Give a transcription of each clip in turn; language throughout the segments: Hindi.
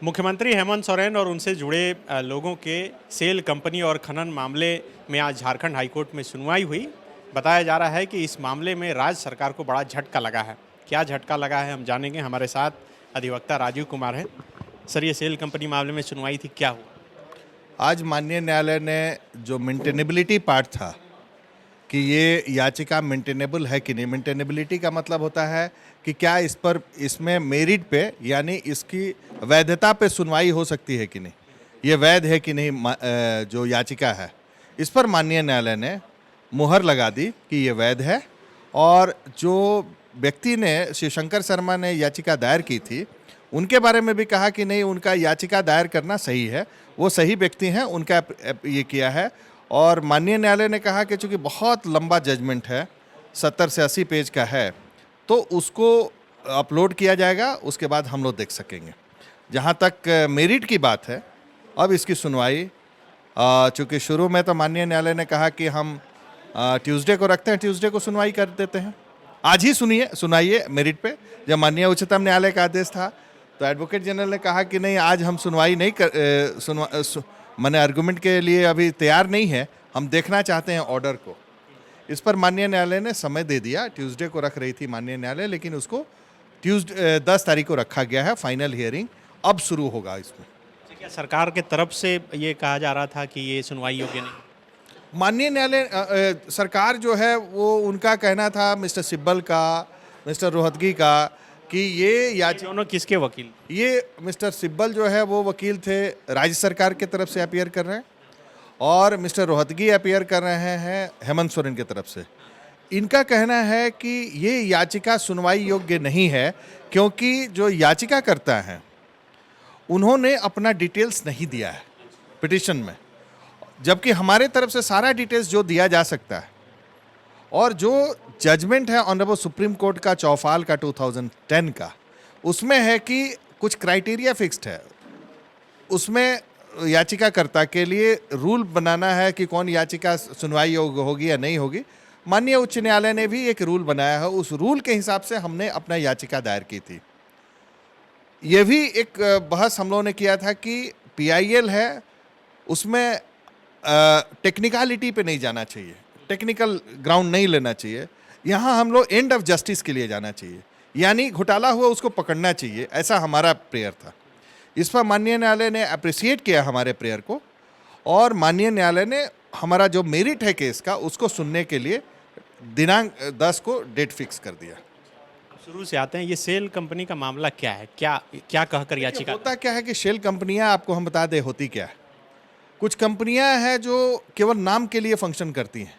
मुख्यमंत्री हेमंत सोरेन और उनसे जुड़े लोगों के सेल कंपनी और खनन मामले में आज झारखंड हाईकोर्ट में सुनवाई हुई। बताया जा रहा है कि इस मामले में राज्य सरकार को बड़ा झटका लगा है। क्या झटका लगा है हम जानेंगे। हमारे साथ अधिवक्ता राजीव कुमार हैं। सर, ये सेल कंपनी मामले में सुनवाई थी, क्या हुआ? आज माननीय न्यायालय ने जो मेंटेनेबिलिटी पार्ट था कि ये याचिका मेंटेनेबल है कि नहीं, मेंटेनेबिलिटी का मतलब होता है कि क्या इसमें मेरिट पे यानी इसकी वैधता पे सुनवाई हो सकती है कि नहीं, ये वैध है कि नहीं जो याचिका है, इस पर माननीय न्यायालय ने मुहर लगा दी कि ये वैध है। और जो व्यक्ति ने शिवशंकर शर्मा ने याचिका दायर की थी उनके बारे में भी कहा कि नहीं, उनका याचिका दायर करना सही है, वो सही व्यक्ति हैं, उनका ये किया है। और माननीय न्यायालय ने कहा कि चूँकि बहुत लंबा जजमेंट है, 70 से 80 पेज का है, तो उसको अपलोड किया जाएगा, उसके बाद हम लोग देख सकेंगे। जहाँ तक मेरिट की बात है, अब इसकी सुनवाई चूँकि शुरू में तो माननीय न्यायालय ने कहा कि हम ट्यूसडे को रखते हैं, ट्यूसडे को सुनवाई कर देते हैं। आज ही सुनाइए मेरिट पे। जब माननीय उच्चतम न्यायालय का आदेश था तो एडवोकेट जनरल ने कहा कि नहीं, आज हम सुनवाई नहीं कर मैंने आर्गूमेंट के लिए अभी तैयार नहीं है, हम देखना चाहते हैं ऑर्डर को। इस पर माननीय न्यायालय ने समय दे दिया। ट्यूसडे को रख रही थी माननीय न्यायालय, लेकिन उसको 10 तारीख को रखा गया है। फाइनल हियरिंग अब शुरू होगा इसमें। क्या सरकार के तरफ से ये कहा जा रहा था कि ये सुनवाई योग्य नहीं? माननीय न्यायालय सरकार जो है वो उनका कहना था, मिस्टर सिब्बल का, मिस्टर रोहतगी का, कि ये दोनों किसके वकील? ये मिस्टर सिब्बल जो है वो वकील थे, राज्य सरकार के तरफ से अपीयर कर रहे हैं, और मिस्टर रोहतगी अपीयर कर रहे हैं हेमंत सोरेन की तरफ से। इनका कहना है कि ये याचिका सुनवाई योग्य नहीं है क्योंकि जो याचिका करता है उन्होंने अपना डिटेल्स नहीं दिया है पिटीशन में, जबकि हमारे तरफ से सारा डिटेल्स जो दिया जा सकता है। और जो जजमेंट है ऑनरेबल सुप्रीम कोर्ट का चौफाल का 2010 का, उसमें है कि कुछ क्राइटेरिया फिक्स्ड है, उसमें याचिकाकर्ता के लिए रूल बनाना है कि कौन याचिका सुनवाई योग्य होगी या नहीं होगी। माननीय उच्च न्यायालय ने भी एक रूल बनाया है, उस रूल के हिसाब से हमने अपना याचिका दायर की थी। ये भी एक बहस हम लोगों ने किया था कि PIL है, उसमें टेक्निकलिटी पे नहीं जाना चाहिए, टेक्निकल ग्राउंड नहीं लेना चाहिए। यहाँ हम लोग एंड ऑफ जस्टिस के लिए जाना चाहिए, यानी घोटाला हुआ उसको पकड़ना चाहिए, ऐसा हमारा प्रेयर था। इस पर माननीय न्यायालय ने अप्रिशिएट किया हमारे प्रेयर को, और माननीय न्यायालय ने हमारा जो मेरिट है केस का उसको सुनने के लिए दिनांक 10 को डेट फिक्स कर दिया। शुरू से आते हैं, ये सेल कंपनी का मामला क्या है, क्या कहकर याचिका? होता क्या है कि शेल कंपनियां, आपको हम बता दें होती क्या है। कुछ कंपनियां हैं जो केवल नाम के लिए फंक्शन करती हैं,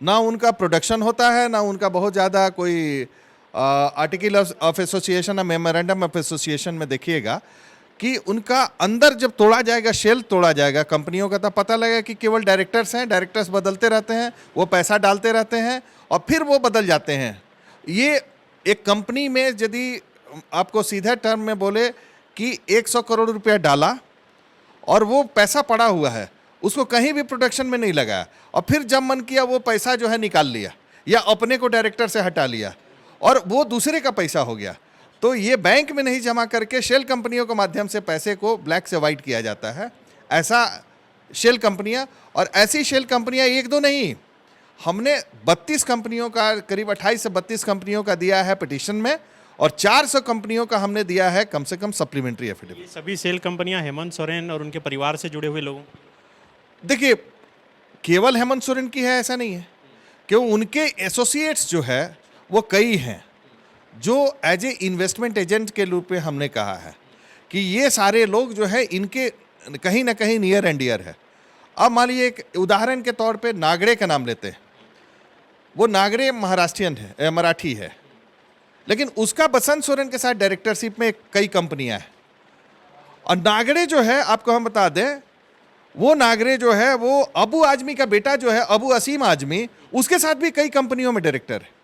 ना उनका प्रोडक्शन होता है, ना उनका बहुत ज़्यादा कोई आर्टिकल ऑफ एसोसिएशन या मेमोरेंडम ऑफ एसोसिएशन में देखिएगा कि उनका अंदर जब तोड़ा जाएगा, शेल तोड़ा जाएगा कंपनियों का, तब पता लगेगा कि केवल डायरेक्टर्स हैं, डायरेक्टर्स बदलते रहते हैं, वो पैसा डालते रहते हैं और फिर वो बदल जाते हैं। ये एक कंपनी में यदि आपको सीधा टर्म में बोले कि 100 करोड़ रुपया डाला और वो पैसा पड़ा हुआ है, उसको कहीं भी प्रोडक्शन में नहीं लगाया, और फिर जब मन किया वो पैसा जो है निकाल लिया या अपने को डायरेक्टर से हटा लिया और वो दूसरे का पैसा हो गया, तो ये बैंक में नहीं जमा करके शेल कंपनियों के माध्यम से पैसे को ब्लैक से वाइट किया जाता है। ऐसा शेल कंपनियां, और ऐसी शेल कंपनियां एक दो नहीं, हमने 32 कंपनियों का, करीब 28 से 32 कंपनियों का दिया है पिटीशन में, और 400 कंपनियों का हमने दिया है कम से कम सप्लीमेंट्री एफिडेविट। सभी सेल कंपनियां हेमंत सोरेन और उनके परिवार से जुड़े हुए लोगों? देखिए, केवल हेमंत सोरेन की है ऐसा नहीं है, क्यों उनके एसोसिएट्स जो है वो कई हैं, जो एज ए इन्वेस्टमेंट एजेंट के रूप में हमने कहा है कि ये सारे लोग जो है इनके कहीं ना कहीं नियर एंड डियर है। अब मान लीजिए एक उदाहरण के तौर पे नागड़े का नाम लेते हैं, वो नागड़े महाराष्ट्रियन है, मराठी है, लेकिन उसका बसंत सोरेन के साथ डायरेक्टरशिप में कई कंपनियां हैं। और नागड़े जो है, आपको हम बता दें, वो नागड़े जो है वो अबू आजमी का बेटा जो है, अबू असीम आजमी, उसके साथ भी कई कंपनियों में डायरेक्टर है।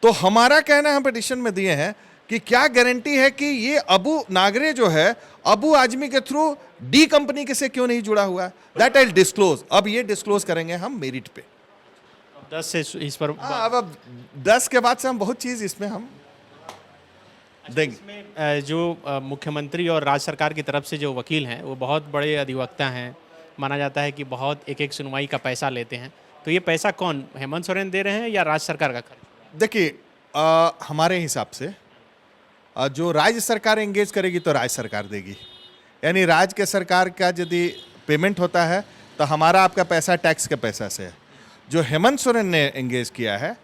तो हमारा कहना हम पिटीशन में दिए हैं कि क्या गारंटी है कि ये अबू नागरे जो है अबू आजमी के थ्रू डी कंपनी के से क्यों नहीं जुड़ा हुआ है, दैट आई डिस्क्लोज। अब ये डिस्क्लोज करेंगे हम मेरिट पे। 10 से इस पर अब 10 के बाद से हम बहुत चीज़ इसमें हम देंगे। इसमें जो मुख्यमंत्री और राज्य सरकार की तरफ से जो वकील हैं वो बहुत बड़े अधिवक्ता हैं, माना जाता है कि बहुत एक एक सुनवाई का पैसा लेते हैं, तो ये पैसा कौन हेमंत सोरेन दे रहे हैं या राज्य सरकार का खर्च? देखिए, हमारे हिसाब से जो राज्य सरकार एंगेज करेगी तो राज्य सरकार देगी, यानी राज्य के सरकार का यदि पेमेंट होता है तो हमारा आपका पैसा टैक्स के पैसा से है। जो हेमंत सोरेन ने एंगेज किया है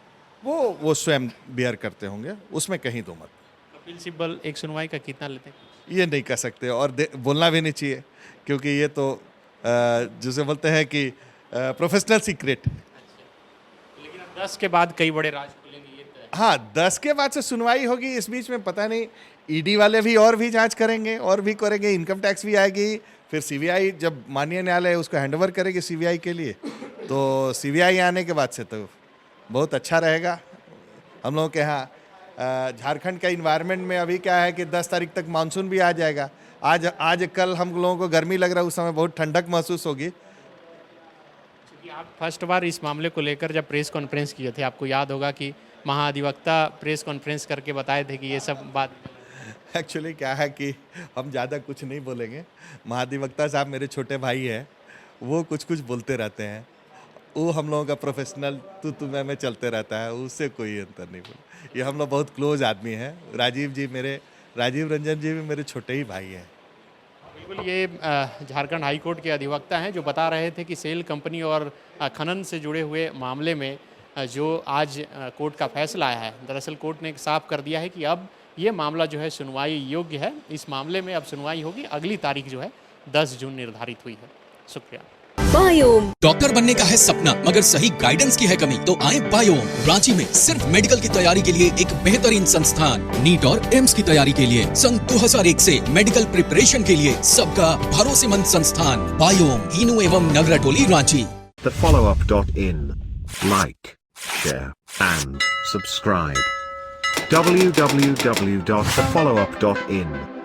वो स्वयं बियर करते होंगे, उसमें कहीं दो मत। कपिल सिब्बल एक सुनवाई का कितना लेते हैं? ये नहीं कह सकते और बोलना भी नहीं चाहिए, क्योंकि ये तो जिसे बोलते हैं कि प्रोफेशनल सीक्रेट। लेकिन अब 10 के बाद कई बड़े राज खुलेंगे, ये तो है। हाँ, 10 के बाद से सुनवाई होगी, इस बीच में पता नहीं ईडी वाले भी और भी जांच करेंगे और भी करेंगे, इनकम टैक्स भी आएगी, फिर सीबीआई जब माननीय न्यायालय उसको हैंडओवर करेगी सीबीआई के लिए, तो सीबीआई आने के बाद से तो बहुत अच्छा रहेगा। हम लोगों के यहाँ झारखंड का इन्वायरमेंट में अभी क्या है कि 10 तारीख तक मानसून भी आ जाएगा। आज कल हम लोगों को गर्मी लग रहा है, उस समय बहुत ठंडक महसूस होगी। क्योंकि आप फर्स्ट बार इस मामले को लेकर जब प्रेस कॉन्फ्रेंस किए थे, आपको याद होगा कि महाधिवक्ता प्रेस कॉन्फ्रेंस करके बताए थे कि ये सब बात। एक्चुअली क्या है कि हम ज़्यादा कुछ नहीं बोलेंगे, महाधिवक्ता साहब मेरे छोटे भाई हैं, वो कुछ कुछ बोलते रहते हैं, वो हम लोगों का प्रोफेशनल तू मैं चलते रहता है, उससे कोई अंतर नहीं बोल। ये हम लोग बहुत क्लोज आदमी हैं। राजीव रंजन जी भी मेरे छोटे ही भाई हैं। बिल्कुल, ये झारखंड हाई कोर्ट के अधिवक्ता हैं जो बता रहे थे कि सेल कंपनी और खनन से जुड़े हुए मामले में जो आज कोर्ट का फैसला आया है, दरअसल कोर्ट ने साफ कर दिया है कि अब ये मामला जो है सुनवाई योग्य है। इस मामले में अब सुनवाई होगी, अगली तारीख जो है 10 जून निर्धारित हुई है। शुक्रिया। बायोम। डॉक्टर बनने का है सपना मगर सही गाइडेंस की है कमी, तो आए बायोम। रांची में सिर्फ मेडिकल की तैयारी के लिए एक बेहतरीन संस्थान, नीट और एम्स की तैयारी के लिए सन 2001 से मेडिकल प्रिपरेशन के लिए सबका भरोसेमंद संस्थान बायोम, हीनू एवं नगरा टोली, Ranchi. thefollowup.in. Like, share and subscribe. www.thefollowup.in